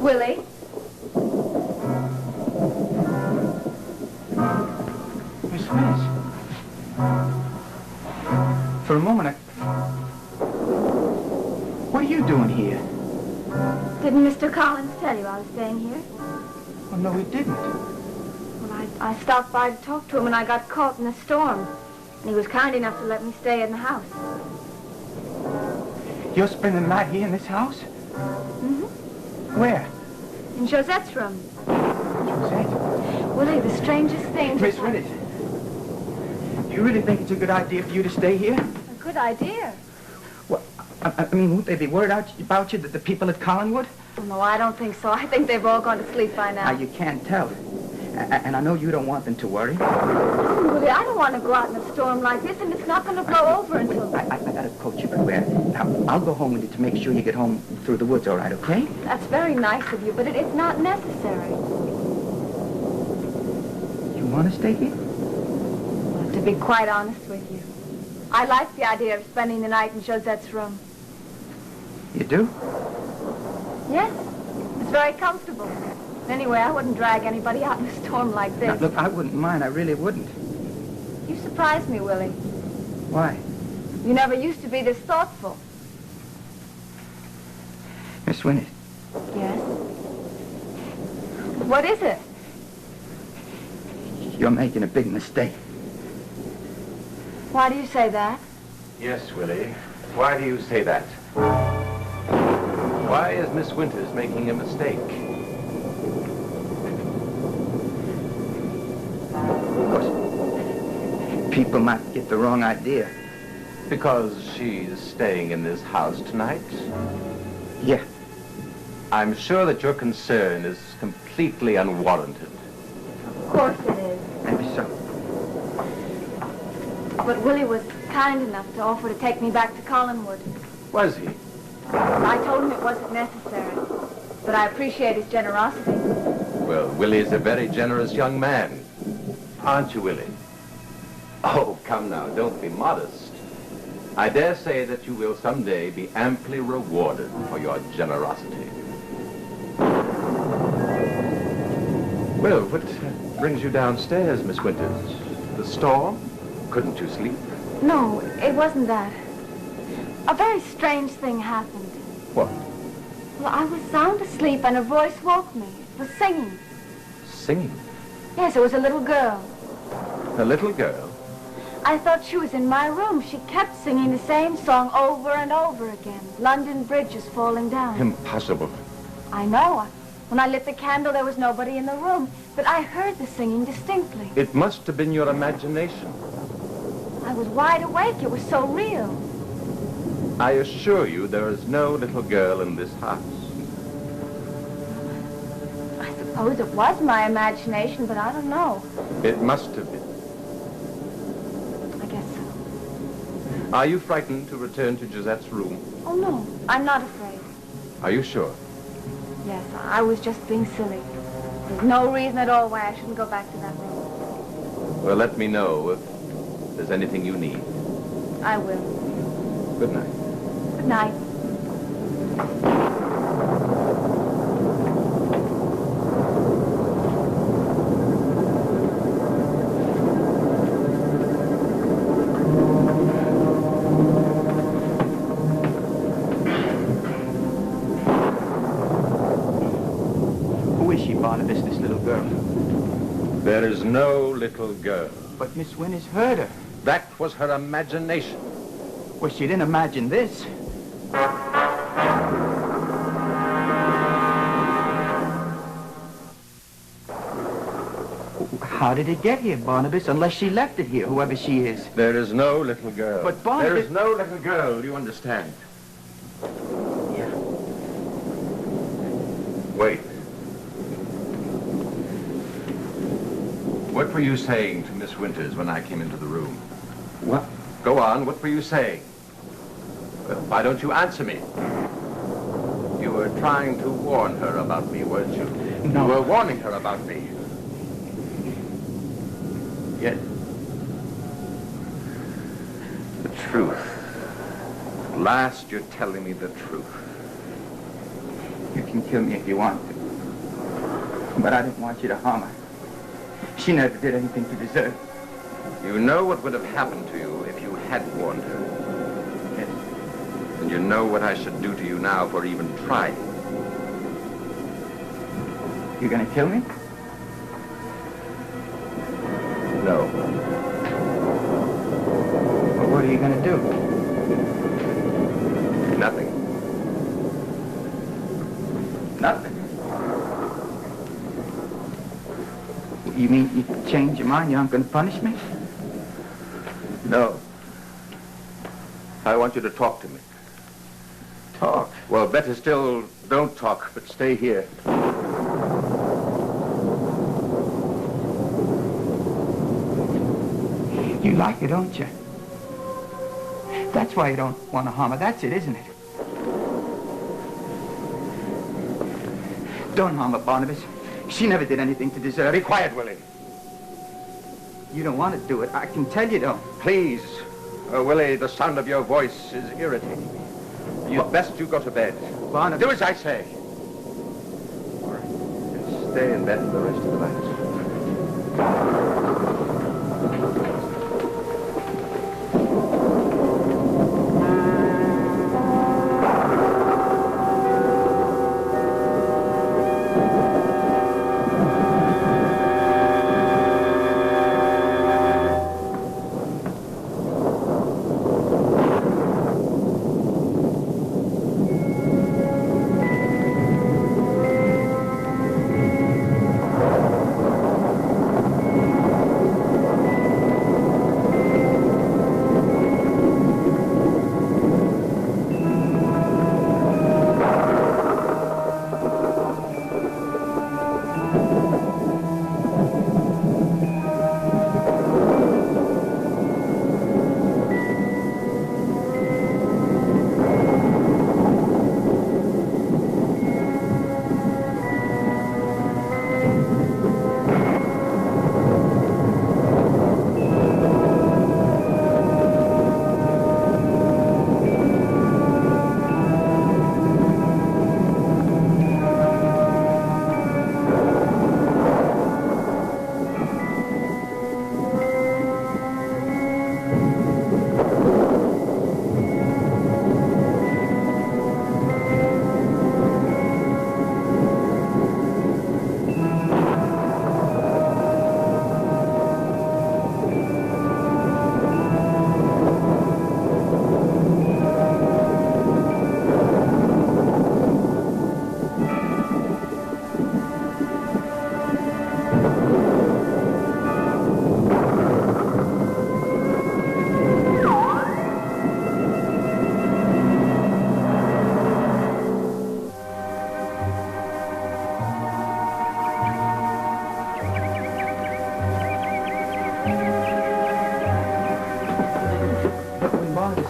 Willie? Miss Winters. For a moment, What are you doing here? Didn't Mr. Collins tell you I was staying here? Oh, no, he didn't. Well, I stopped by to talk to him and I got caught in a storm. And he was kind enough to let me stay in the house. You're spending the night here in this house? Mm-hmm. Where? In Josette's room. Josette? Willie, the strangest thing... Miss Winters, do you really think it's a good idea for you to stay here? A good idea. Well, I mean, won't they be worried about you, that the people at Collinwood? Oh, no, I don't think so. I think they've all gone to sleep by now. You can't tell. And I know you don't want them to worry. Listen, Willie, I don't want to go out in a storm like this, and it's not going to blow over until... I got a coach everywhere. Now, I'll go home with you to make sure you get home through the woods, all right, okay? That's very nice of you, but it's not necessary. You want to stay here? Well, to be quite honest with you, I like the idea of spending the night in Josette's room. You do? Yes. It's very comfortable. Anyway, I wouldn't drag anybody out in a storm like this. Now, look, I wouldn't mind. I really wouldn't. You surprised me, Willie. Why? You never used to be this thoughtful. Miss Winters. Yes? What is it? You're making a big mistake. Why do you say that? Yes, Willie. Why do you say that? Why is Miss Winters making a mistake? Of course, people might get the wrong idea. Because she's staying in this house tonight? Yeah. I'm sure that your concern is completely unwarranted. Of course it is. Maybe so. But Willie was kind enough to offer to take me back to Collinwood. Was he? I told him it wasn't necessary, but I appreciate his generosity. Well, Willie's a very generous young man. Aren't you, Willie? Oh, come now, don't be modest. I dare say that you will someday be amply rewarded for your generosity. Well, what brings you downstairs, Miss Winters? The storm? Couldn't you sleep? No, it wasn't that. A very strange thing happened. What? Well, I was sound asleep and a voice woke me. It was singing. Singing? Yes, it was a little girl. A little girl? I thought she was in my room. She kept singing the same song over and over again. London Bridge is falling down. Impossible. I know. When I lit the candle, there was nobody in the room. But I heard the singing distinctly. It must have been your imagination. I was wide awake. It was so real. I assure you there is no little girl in this house. I suppose it was my imagination, but I don't know. It must have been. I guess so. Are you frightened to return to Josette's room? Oh, no. I'm not afraid. Are you sure? Yes, I was just being silly. There's no reason at all why I shouldn't go back to that room. Well, let me know if there's anything you need. I will. Good night. Good night. Who is she, Barnabas, this little girl? There is no little girl. But Miss Winters heard her. That was her imagination. Well, she didn't imagine this. How did it get here, Barnabas, unless she left it here, whoever she is? There is no little girl. But Barnabas... There is no little girl, do you understand? Yeah. Wait. What were you saying to Miss Winters when I came into the room? What? Go on, what were you saying? Well, why don't you answer me? You were trying to warn her about me, weren't you? No. You were warning her about me. Yet, the truth At last you're telling me the truth. You can kill me if you want to. But I didn't want you to harm her. She never did anything to deserve it. You know what would have happened to you if you had warned her. Yes. And you know what I should do to you now for even trying. You gonna kill me? No. Well, what are you gonna do? Nothing. Nothing. You mean you change your mind? You aren't gonna punish me? No. I want you to talk to me. Talk. Well, better still, don't talk, but stay here. You like her, don't you? That's why you don't want to harm her. That's it, isn't it? Don't harm her, Barnabas. She never did anything to deserve it. Be quiet, Willie. You don't want to do it. I can tell you don't. Please. Willie, the sound of your voice is irritating me. You'd best you go to bed. Barnabas. Do as I say. All right. Just stay in bed for the rest of the night.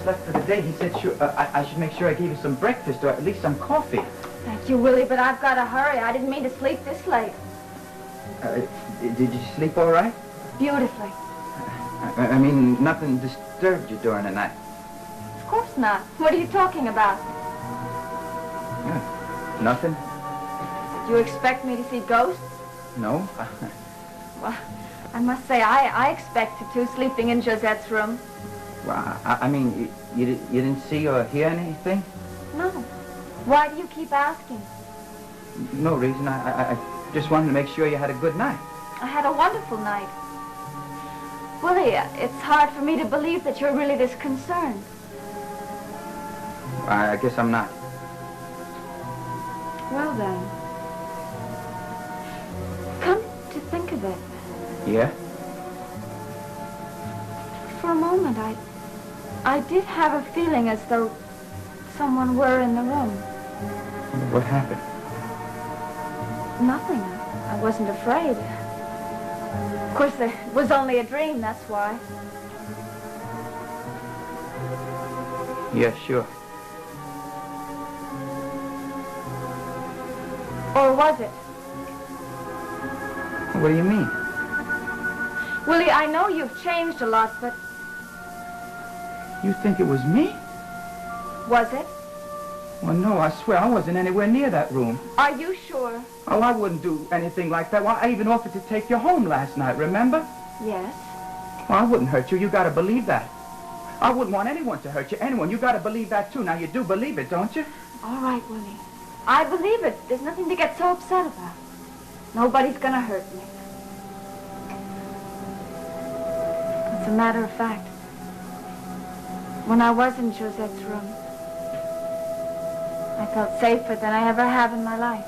Left for the day, he said I should make sure I gave you some breakfast or at least some coffee. Thank you, Willie, but I've got to hurry. I didn't mean to sleep this late. Did you sleep all right? Beautifully. I mean, nothing disturbed you during the night? Of course not. What are you talking about? Yeah, nothing? Do you expect me to see ghosts? No. Well, I must say, I expected to, sleeping in Josette's room. Well, I mean, you didn't see or hear anything? No. Why do you keep asking? No reason. I just wanted to make sure you had a good night. I had a wonderful night. Willie, it's hard for me to believe that you're really this concerned. I guess I'm not. Well then. Come to think of it. Yeah? For a moment, I did have a feeling as though someone were in the room. What happened? Nothing. I wasn't afraid. Of course, it was only a dream, that's why. Yeah, sure. Or was it? What do you mean? Willie, I know you've changed a lot, but... You think it was me? Was it? Well, no, I swear I wasn't anywhere near that room. Are you sure? Oh, I wouldn't do anything like that. Well, I even offered to take you home last night, remember? Yes. Well, I wouldn't hurt you. You gotta believe that. I wouldn't want anyone to hurt you. Anyone. You gotta believe that, too. Now, you do believe it, don't you? All right, Willie. I believe it. There's nothing to get so upset about. Nobody's gonna hurt me. As a matter of fact, when I was in Josette's room, I felt safer than I ever have in my life.